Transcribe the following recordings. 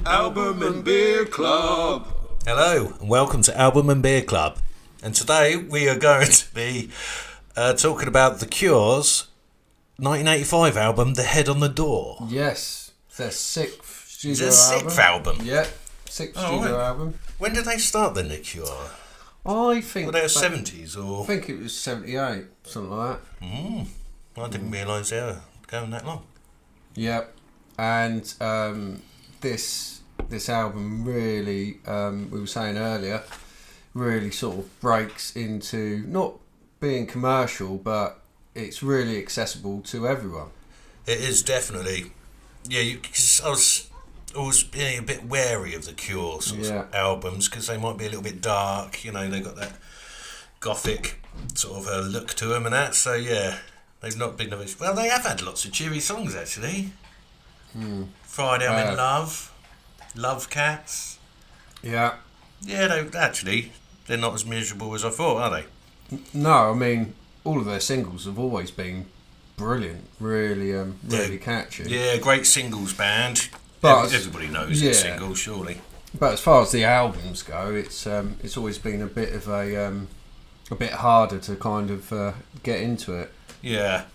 Album and Beer Club. Hello and welcome to Album and Beer Club. And today we are going to be talking about The Cure's 1985 album, The Head on the Door. Yes, their sixth studio Is it a sixth album? Yeah, sixth studio album. When did they start then, The Cure? I think... Were they 70s or...? I think it was 78, something like that. I didn't realise they were going that long. Yep, and this album really, we were saying earlier, really sort of breaks into not being commercial, but it's really accessible to everyone. It is definitely. Yeah, cause I was always being a bit wary of the Cure sort of albums because they might be a little bit dark. You know, they got that gothic sort of look to them and that. So yeah, they've not been. Well, they have had lots of cheery songs actually. Friday I'm in Love, Love Cats. Yeah. Yeah, they're not as miserable as I thought, are they? No, I mean, all of their singles have always been brilliant, really catchy. Yeah, great singles band. But everybody knows it's singles, surely. But as far as the albums go, it's always been a bit of a bit harder to kind of get into it. Yeah.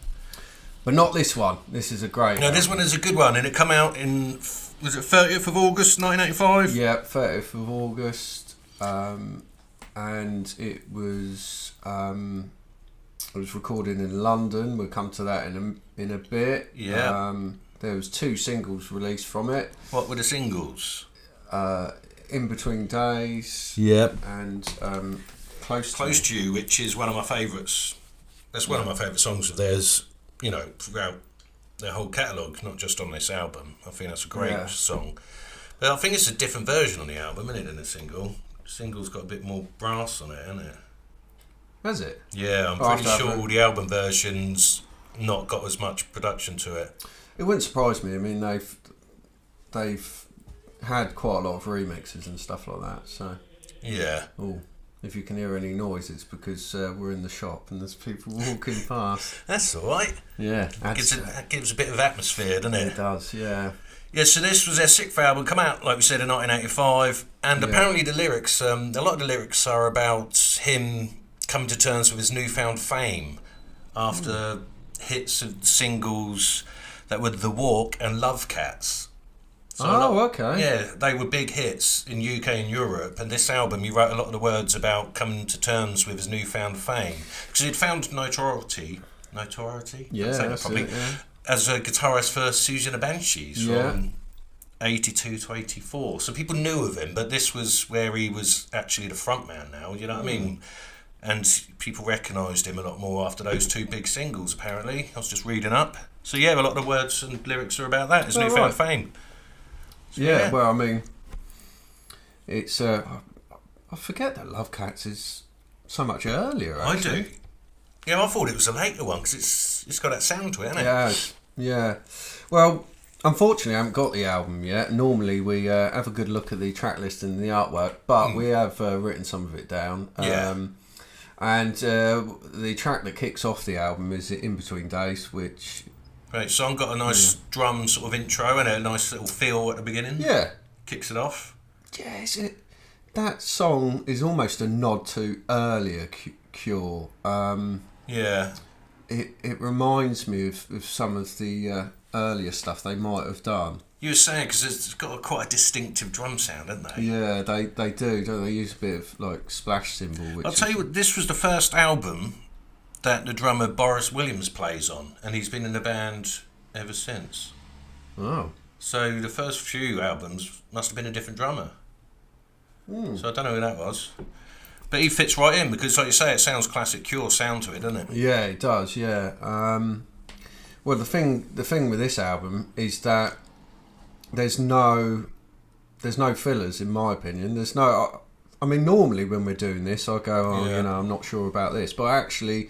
But not this one. This is a great No, this one is a good one, and it come out in, was it 30th of August 1985? Yeah, 30th of August. And it was recorded in London. We'll come to that in a bit. Yeah. There was 2 singles released from it. What were the singles? In Between Days. Yep. And Close to You, which is one of my favourites. That's one of my favourite songs of theirs, you know, throughout their whole catalogue, not just on this album. I think that's a great song. But I think it's a different version on the album, isn't it, than the single? The single's got a bit more brass on it, hasn't it? Has it? Yeah, I'm pretty sure the album version's not got as much production to it. It wouldn't surprise me. I mean, they've had quite a lot of remixes and stuff like that. So yeah. Oh, if you can hear any noise, it's because we're in the shop and there's people walking past. That's all right. Yeah, that gives a bit of atmosphere, doesn't it? It does. Yeah. Yeah, so this was their 6th album, come out, like we said, in 1985, and apparently the lyrics, a lot of the lyrics are about him coming to terms with his newfound fame after hits of singles that were The Walk and Love Cats. So okay. Yeah, they were big hits in UK and Europe, and this album, he wrote a lot of the words about coming to terms with his newfound fame. Because he'd found notoriety? Yeah, that's probably. it, yeah. As a guitarist for Susan and the Banshees from 82 to 84. So people knew of him, but this was where he was actually the front man now, you know what I mean? And people recognised him a lot more after those 2 big singles, apparently. I was just reading up. So yeah, a lot of the words and lyrics are about that, his newfound fame. So, yeah, well, I mean, it's... I forget that Love Cats is so much earlier, actually. I do. Yeah, I thought it was a later one, because it's got that sound to it, hasn't it? Yeah. Well, unfortunately, I haven't got the album yet. Normally, we have a good look at the track list and the artwork, but we have written some of it down. And the track that kicks off the album is In Between Days, which... Right, song got a nice drum sort of intro and a nice little feel at the beginning. Yeah. Kicks it off. Yeah, that song is almost a nod to earlier Cure. Yeah. It reminds me of some of the earlier stuff they might have done. You were saying, because it's got quite a distinctive drum sound, haven't they? Yeah, they do, don't they? Use a bit of like splash cymbal. Which I'll tell you what, this was the first album that the drummer Boris Williams plays on, and he's been in the band ever since. Oh. So the first few albums must have been a different drummer. So I don't know who that was. But he fits right in, because like you say, it sounds classic Cure sound to it, doesn't it? Yeah, it does, yeah. Well, the thing with this album is that there's no fillers, in my opinion. There's no... I mean, normally when we're doing this, I go, I'm not sure about this. But actually,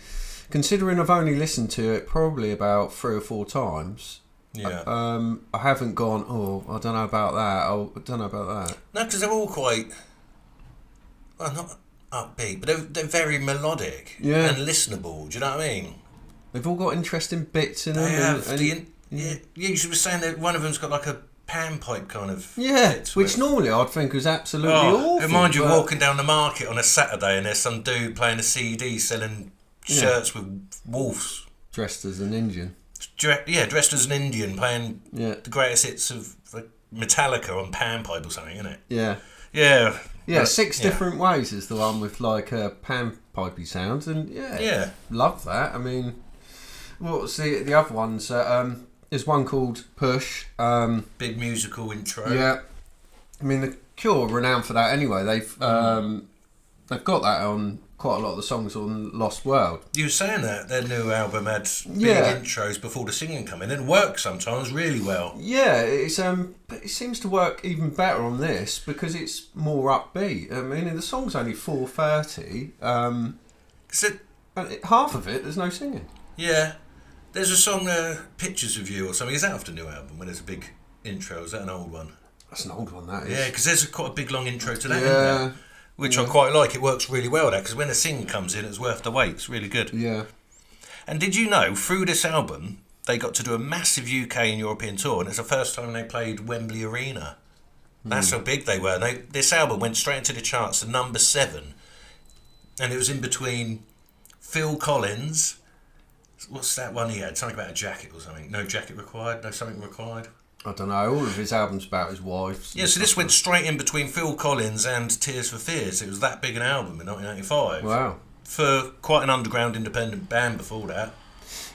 considering I've only listened to it probably about 3 or 4 times, I haven't gone, I don't know about that. No, because they're all quite... Well, not upbeat, but they're very melodic and listenable. Do you know what I mean? They've all got interesting bits in them. They have. You were saying that one of them's got like a panpipe kind of bits which normally I'd think was absolutely awful. It reminds you of walking down the market on a Saturday and there's some dude playing a CD selling shirts with wolves. Dressed as an Indian. Dressed as an Indian playing the greatest hits of Metallica on panpipe or something, isn't it? Yeah. Yeah. Yeah, 6 different ways is the one with like panpipey sounds, and love that. I mean, what was the other ones? There's one called Push. Big musical intro. Yeah, I mean the Cure are renowned for that anyway. They've got that on quite a lot of the songs on Lost World. You were saying that their new album had big intros before the singing come in. It works sometimes really well. Yeah, it's but it seems to work even better on this because it's more upbeat. I mean, the song's only 4:30. Half of it there's no singing. Yeah, there's a song, Pictures of You or something. Is that off the new album when there's a big intro? Is that an old one? That's an old one, that is. Yeah, because there's quite a big long intro to that, isn't there? Which I quite like. It works really well, that, because when the singing comes in, it's worth the wait. It's really good. Yeah. And did you know, through this album, they got to do a massive UK and European tour, and it's the first time they played Wembley Arena. That's how big they were. This album went straight into the charts to number 7, and it was in between Phil Collins. What's that one he had? Something about a jacket or something. No jacket required. No something required. I don't know. All of his albums about his wife. Yeah, so this went straight in between Phil Collins and Tears for Fears. It was that big an album in 1985. Wow. For quite an underground independent band before that.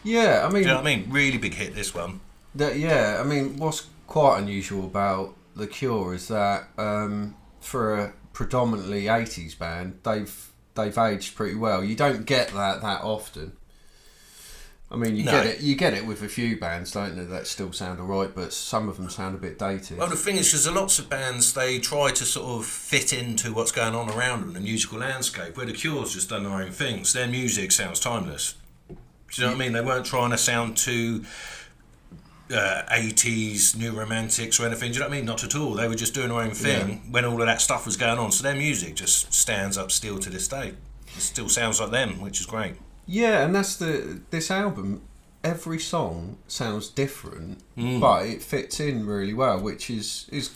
Yeah, I mean... Do you know what I mean? Really big hit, this one. I mean, what's quite unusual about The Cure is that for a predominantly 80s band, they've aged pretty well. You don't get that often. I mean, you get it with a few bands, don't you, that still sound alright, but some of them sound a bit dated. Well, the thing is, because lots of bands, they try to sort of fit into what's going on around them, the musical landscape, where the Cure's just done their own things. Their music sounds timeless. Do you know what I mean? They weren't trying to sound too 80s, new romantics or anything. Do you know what I mean? Not at all. They were just doing their own thing when all of that stuff was going on. So their music just stands up still to this day. It still sounds like them, which is great. Yeah, and that's this album. Every song sounds different, but it fits in really well, which is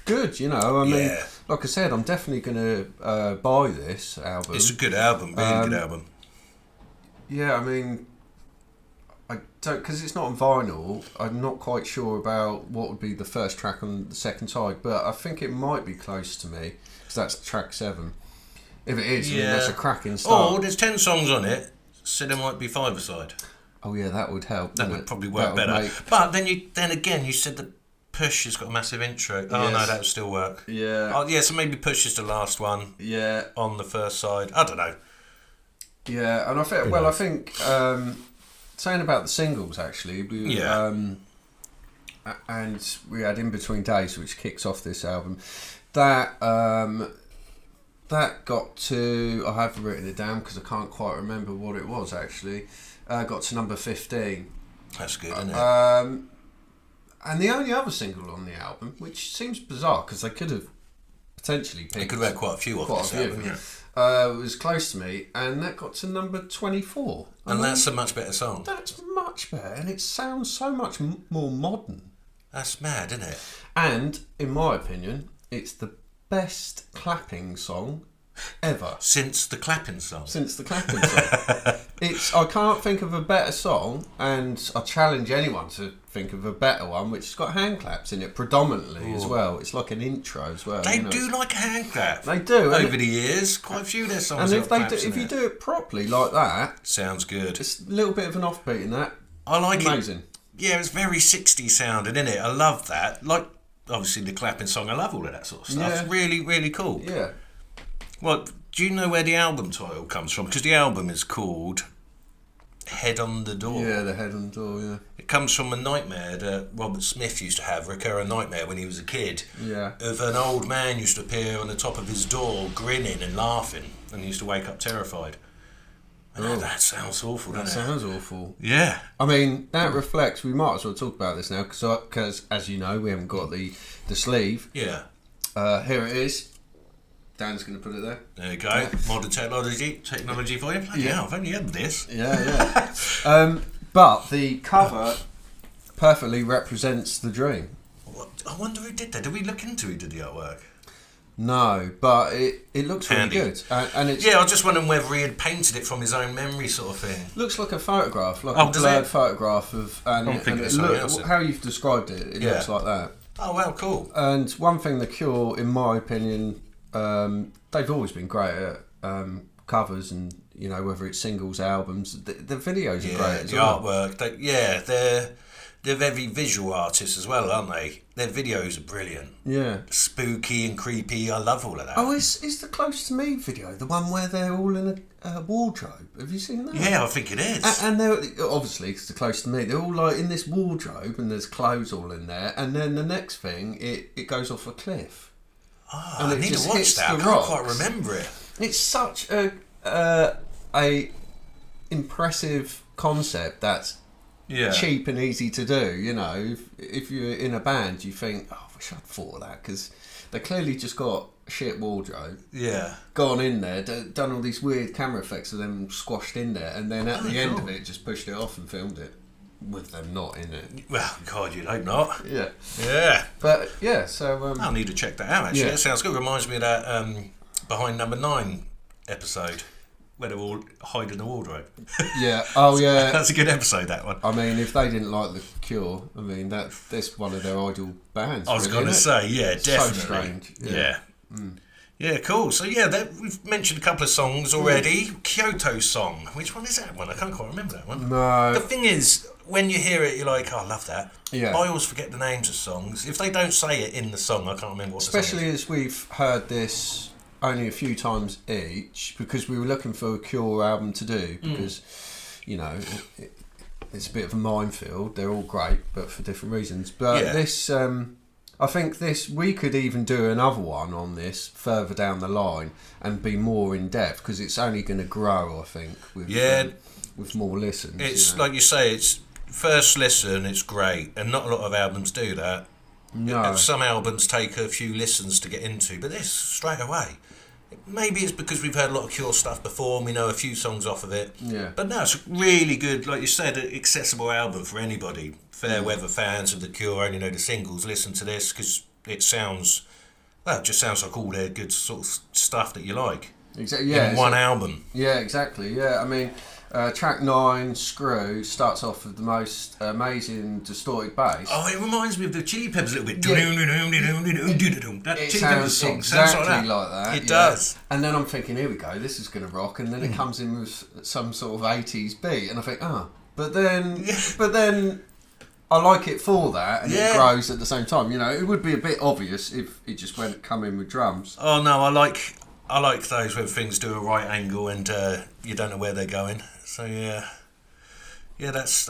good. You know, I mean, like I said, I'm definitely going to buy this album. It's a good album, really good album. Yeah, I mean, I don't, because it's not on vinyl. I'm not quite sure about what would be the first track on the second side, but I think it might be close to me because that's track 7. If it is, I mean, that's a cracking start. Oh, there's 10 songs on it, so there might be 5-a-side. Oh yeah, that would help. That would probably work better. But then again, you said that Push has got a massive intro. Oh no, that would still work. Yeah. Oh yeah, so maybe Push is the last one. Yeah. On the first side, I don't know. Yeah, and I think saying about the singles actually, and we had In Between Days, which kicks off this album. That got to, I have written it down because I can't quite remember what it was actually. Got to number 15. That's good, isn't it? And the only other single on the album, which seems bizarre because they could have potentially picked. They could have had quite a few off this album, was Close to Me, and that got to number 24. And that's a much better song. That's much better, and it sounds so much more modern. That's mad, isn't it? And, in my opinion, it's the best clapping song ever. Since the clapping song. I can't think of a better song, and I challenge anyone to think of a better one, which has got hand claps in it predominantly as well. It's like an intro as well. They do like a hand clap. They do. Over the years, quite a few of their songs. And if you do it properly like that, sounds good. It's a little bit of an offbeat in that. I like it. Amazing. Yeah, it's very 60s sounding, isn't it? I love that. Like, obviously, the clapping song. I love all of that sort of stuff. Yeah. It's really, really cool. Yeah. Well, do you know where the album title comes from? Because the album is called Head on the Door. Yeah, the Head on the Door, yeah. It comes from a nightmare that Robert Smith used to have, a recurring nightmare when he was a kid. Yeah. Of an old man used to appear on the top of his door, grinning and laughing, and he used to wake up terrified. And that sounds awful, doesn't it? That sounds awful. Yeah. I mean, that reflects, we might as well talk about this now, because as you know, we haven't got the sleeve. Yeah. Here it is. Dan's going to put it there. There you go. Yeah. Modern technology for you. Bloody hell, I've only had this. Yeah. But the cover perfectly represents the dream. I wonder who did that. Did we look into who did the artwork? No, but it looks really good, and it's I was just wondering whether he had painted it from his own memory, sort of thing. Looks like a photograph, like a blurred photograph of, and how you've described it. It looks like that. Oh wow, cool. And one thing, The Cure, in my opinion, they've always been great at covers, and whether it's singles, albums, the videos are great as well. The artwork, they're very visual artists as well, aren't they? Their videos are brilliant. Yeah. Spooky and creepy. I love all of that. Oh, is the Close to Me video the one where they're all in a wardrobe? Have you seen that? Yeah, I think it is. And they're, obviously, because they're Close to Me, they're all like in this wardrobe and there's clothes all in there. And then the next thing, it goes off a cliff. Oh, and I need to watch that. I can't quite remember it. It's such a impressive concept that's cheap and easy to do. If you're in a band, you think, oh, I wish I'd thought of that, because they clearly just got a shit wardrobe, gone in there, done all these weird camera effects of them squashed in there, and then at the end of it just pushed it off and filmed it with them not in it. Well, God, you'd hope not. Yeah. But so I'll need to check that out, actually. That sounds good. Reminds me of that Behind Number 9 episode where they're all hide in the wardrobe. That's a good episode, that one. I mean, if they didn't like The Cure, I mean, that's one of their idol bands. I was going to say, definitely. So strange. Yeah, cool. So we've mentioned a couple of songs already. Kyoto Song. Which one is that one? I can't quite remember that one. No. The thing is, when you hear it, you're like, oh, I love that. Yeah. I always forget the names of songs. If they don't say it in the song, I can't remember what Especially the song is. as we've heard this only a few times each, because we were looking for a Cure album to do, because it's a bit of a minefield. They're all great, but for different reasons. But this, I think we could even do another one on this further down the line and be more in depth, because it's only going to grow, I think, with more listens. It's like you say, it's first listen, it's great, and not a lot of albums do that. No. Some albums take a few listens to get into, but this straight away. Maybe it's because we've heard a lot of Cure stuff before and we know a few songs off of it. Yeah. But no, it's really good, like you said, an accessible album for anybody. Fair weather fans of The Cure only know the singles. Listen to this because it sounds, it just sounds like all their good sort of stuff that you like. Exactly. Yeah. In one album. Yeah, exactly. Yeah, I mean, track 9, Screw, starts off with the most amazing distorted bass. Oh, it reminds me of the Chili Peppers a little bit. That it Chili Peppers song exactly sounds like that. It does. And then I'm thinking, here we go, this is going to rock. And then it comes in with some sort of 80s beat. And I think, but then I like it for that. And it grows at the same time. It would be a bit obvious if it just come in with drums. Oh, no, I like those when things do a right angle and you don't know where they're going. So that's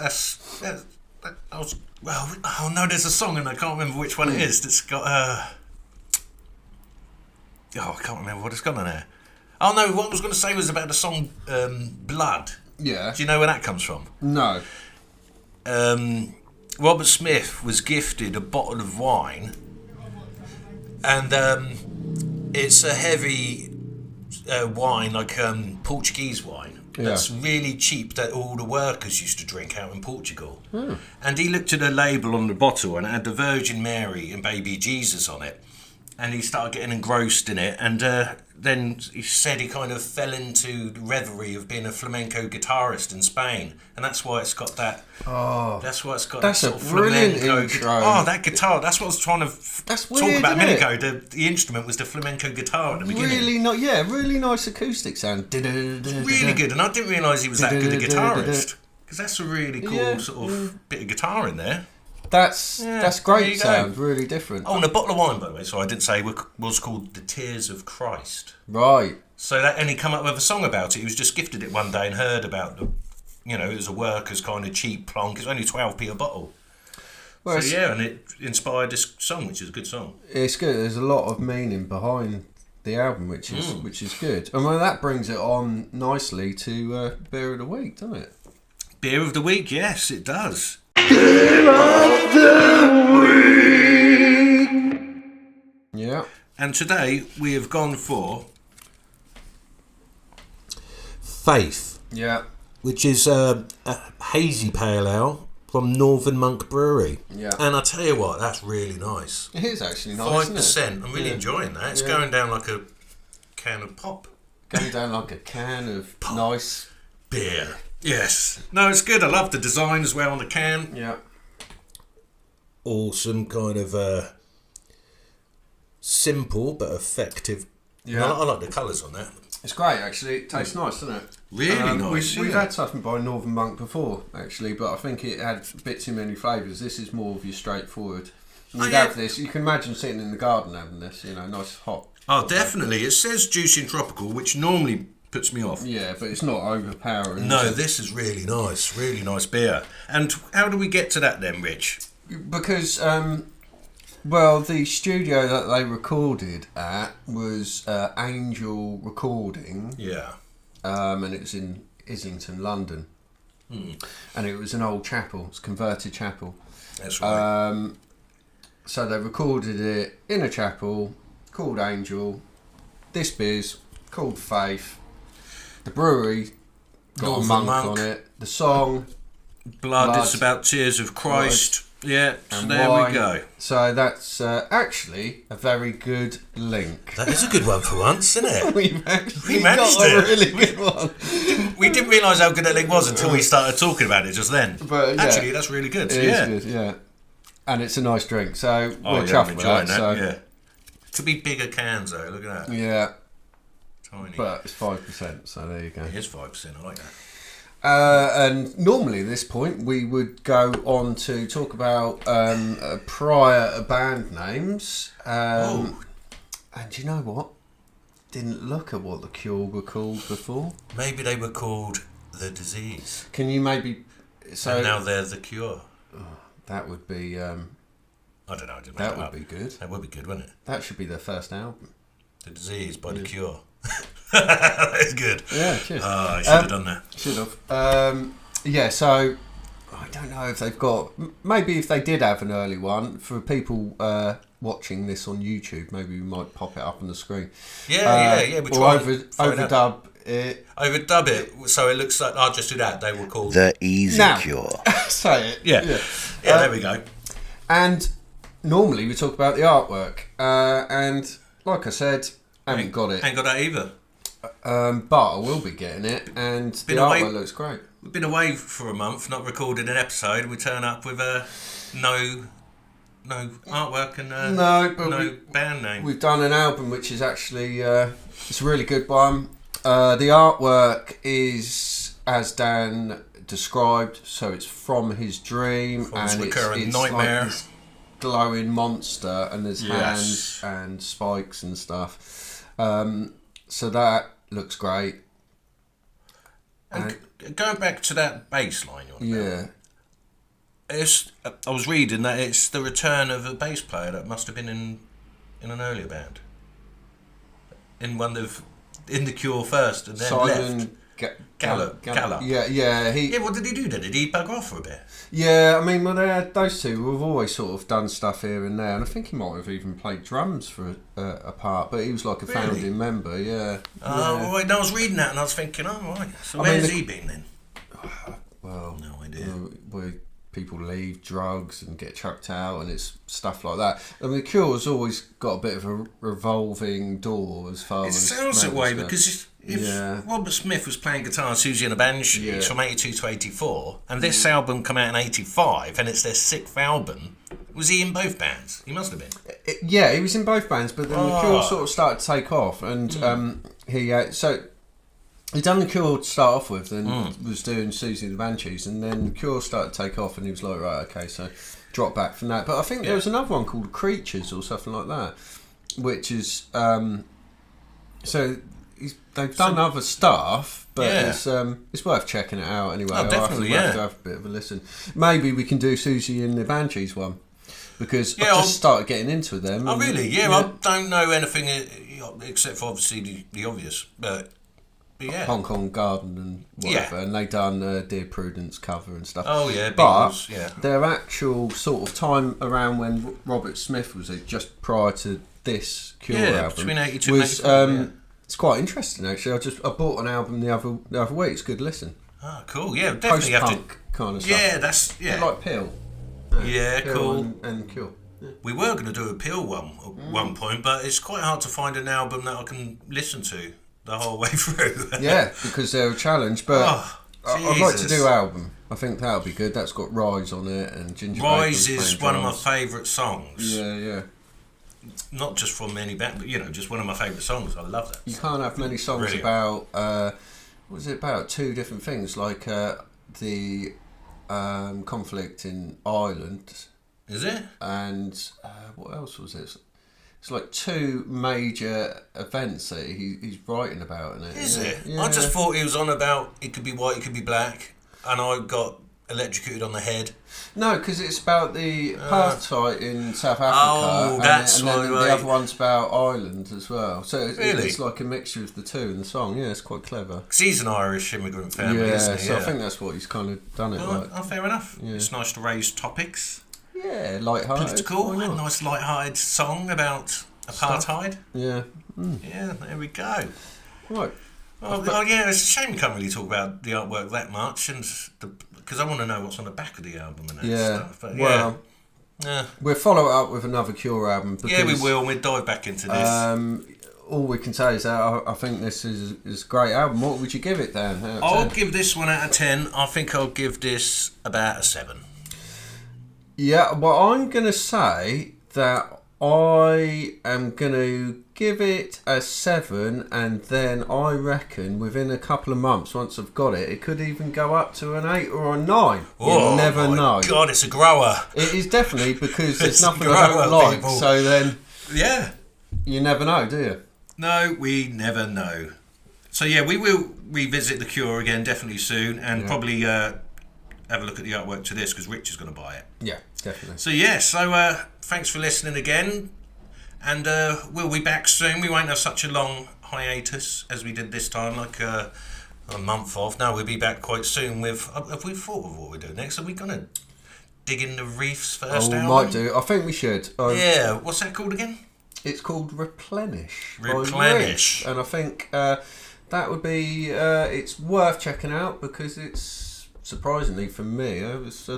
there's a song and I can't remember which one it is. That's got I can't remember what it's got on there. Oh no, what I was going to say was about the song Blood. Yeah. Do you know where that comes from? No. Robert Smith was gifted a bottle of wine, and it's a heavy wine, like Portuguese wine. That's really cheap, that all the workers used to drink out in Portugal. And he looked at the label on the bottle and it had the Virgin Mary and baby Jesus on it. And he started getting engrossed in it. And then he said he kind of fell into the reverie of being a flamenco guitarist in Spain. And that's why it's got that. Oh, that's why it's got that's that sort of brilliant flamenco. Oh, that guitar. That's what I was trying to talk about a minute ago. The instrument was the flamenco guitar at the beginning. Really nice acoustic sound. Really good. And I didn't realise he was that good a guitarist. Because that's a really cool sort of bit of guitar in there. That's great sound, really different. Oh, and a bottle of wine, by the way, so I didn't say, was called The Tears of Christ. Right. So that, and he come up with a song about it. He was just gifted it one day and heard about it was a worker's kind of cheap plonk. It's only 12p a bottle. Well, and it inspired this song, which is a good song. It's good. There's a lot of meaning behind the album, which is good. And well, that brings it on nicely to Beer of the Week, doesn't it? Beer of the Week, yes, it does. Beer of the Week. Yeah. And today we have gone for Faith. Yeah. Which is a hazy pale ale from Northern Monk Brewery. Yeah. And I tell you what, that's really nice. It is actually nice, 5%. I'm really enjoying that. It's going down like a can of pop. Going down like a can of nice beer. Yes. No, it's good. I love the design as well on the can. Yeah. Awesome kind of simple but effective. Yeah. I like the colours on that. It's great, actually. It tastes nice, doesn't it? Really nice. We've had something by Northern Monk before, actually, but I think it had a bit too many flavours. This is more of your straightforward. You'd have this. You can imagine sitting in the garden having this, nice hot. Oh, definitely. It says juicy and tropical, which normally puts me off. Yeah, but it's not overpowering. No, this is really nice beer. And how do we get to that then, Rich? Because, the studio that they recorded at was Angel Recording. Yeah. And it was in Islington, London. And it was an old chapel. It's a converted chapel. That's right. So they recorded it in a chapel called Angel. This beer's called Faith. The brewery got a monk on it. The song Blood. It's about tears of Christ. Yeah, so there we go. So that's actually a very good link. That is a good one for once, isn't it? we managed got a really good one. We didn't realise how good that link was until we started talking about it just then. But actually, that's really good. It is good, yeah. And it's a nice drink, so we're chuffed with that. So. Could be bigger cans though. Look at that. Yeah. Tiny. But it's 5%, so there you go. It is 5%. I like that. And normally at this point we would go on to talk about prior band names. And you know what? Didn't look at what the Cure were called before. Maybe they were called The Disease. Can you maybe... And now they're The Cure. That would be... I don't know. That would be good. That would be good, wouldn't it? That should be their first album. The Disease by The Cure. That's good. Yeah, cheers. I should have done that. Should have. So I don't know if they've got... Maybe if they did have an early one, for people watching this on YouTube, maybe we might pop it up on the screen. Yeah. We try overdub it. Overdub it, so it looks like... I'll just do that. They were called... The Easy Cure. Say it. Yeah, there we go. And normally we talk about the artwork. And like I said, haven't got it. Ain't got that either. But I will be getting it, and the artwork looks great. We've been away for a month, not recorded an episode. We turn up with no artwork and no band name. We've done an album which is actually it's a really good one. The artwork is as Dan described, so it's from his dream, and it's nightmare. Like this glowing monster, and there's hands and spikes and stuff. So that looks great. And going back to that bass line, I was reading that it's the return of a bass player that must have been in an earlier band, in the Cure first, and then Simon left. Gallup. Yeah. What did he do then? Did he bug off for a bit? Yeah, I mean, those two have always sort of done stuff here and there, and I think he might have even played drums for a part, but he was like a founding member, yeah. I was reading that and I was thinking, right, so where's he been then? Well, no idea. Where people leave drugs and get chucked out, and it's stuff like that. I mean, the Cure's always got a bit of a revolving door as far as... It sounds that way, because if Robert Smith was playing guitar and Susie and the Banshees from 82 to 84, and this album come out in 85, and it's their 6th album, was he in both bands? He must have been. He was in both bands, but then the Cure sort of started to take off, and he'd done the Cure to start off with, then was doing Susie and the Banshees, and then the Cure started to take off, and he was like, right, okay, so drop back from that. But I think there was another one called Creatures or something like that, which is... they've done other stuff, but it's worth checking it out anyway. Oh, definitely, I'll have to have a bit of a listen. Maybe we can do Susie and the Banshees one, because I've just started getting into them. Oh, really? Yeah, I don't know anything except for obviously the obvious, but Hong Kong Garden and whatever, and they done Dear Prudence cover and stuff. Oh yeah, but Beatles, their actual sort of time around when Robert Smith was just prior to this Cure album, between 82 and 84, it's quite interesting actually. I bought an album the other week. It's a good listen. Ah, cool. Yeah, definitely have to. Post-punk kind of stuff. Yeah, that's A bit like Peel. Yeah, Peel cool. And Cure. Yeah. We were going to do a Peel one at one point, but it's quite hard to find an album that I can listen to the whole way through. Yeah, because they're a challenge. But I'd like to do album. I think that'll be good. That's got Rise on it and Ginger. Rise is one of my favourite songs. Yeah. Not just from any band, but just one of my favourite songs. I love that. You can't have many songs about. What was it about? Two different things, like the conflict in Ireland. Is it? And what else was it? It's like two major events that he's writing about in it. Is it? Yeah. I just thought he was on about it could be white, it could be black, and I got electrocuted on the head. No, because it's about the apartheid in South Africa. Oh, that's and then right. The other one's about Ireland as well. So Really? it's like a mixture of the two in the song. Yeah, it's quite clever. Because he's an Irish immigrant family, isn't he? So I think that's what he's kind of done it like. Oh, fair enough. Yeah. It's nice to raise topics. Yeah, light-hearted. Political, a nice light-hearted song about apartheid. Yeah. Yeah, there we go. Right. Yeah, it's a shame we can't really talk about the artwork that much, and because I want to know what's on the back of the album and that stuff. But we'll follow it up with another Cure album. Because, we will. We'll dive back into this. All we can say is that I think this is a great album. What would you give it, Dan? I'll give this 1 out of 10. I think I'll give this about a 7. Yeah, well, I'm going to say that I am going to give it a 7, and then I reckon within a couple of months, once I've got it, it could even go up to an 8 or a 9. Oh, you never know. God, it's a grower. It is definitely, because there's It's nothing a I don't grower, like, people. so then Yeah. you never know, do you? No, we never know. So yeah, we will revisit The Cure again definitely soon, and probably have a look at the artwork to this, because Rich is going to buy it. Yeah, definitely. So thanks for listening again, and we'll be back soon. We won't have such a long hiatus as we did this time, like a month off. No, we'll be back quite soon with... have we thought of what we're doing next? Are we going to dig in the Reef's first album? We might do. I think we should. Yeah, what's that called again? It's called Replenish. Replenish. And I think that would be... it's worth checking out, because it's, surprisingly for me, it was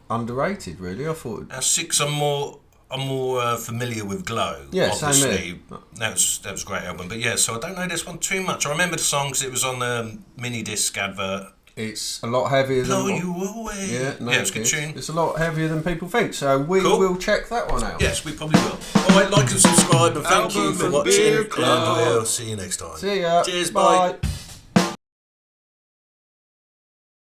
underrated, really. I thought... Now, 6 I'm more familiar with Glow. Yeah, obviously. same here. That was a great album. But yeah, so I don't know this one too much. I remember the songs. It was on the mini disc advert. It's a lot heavier Blow than... You Away. Yeah, it's a good tune. It's a lot heavier than people think, so we will check that one out. Yes, we probably will. Alright, like and subscribe, and thank you for watching. And we'll see you next time. See ya. Cheers, bye. Bye.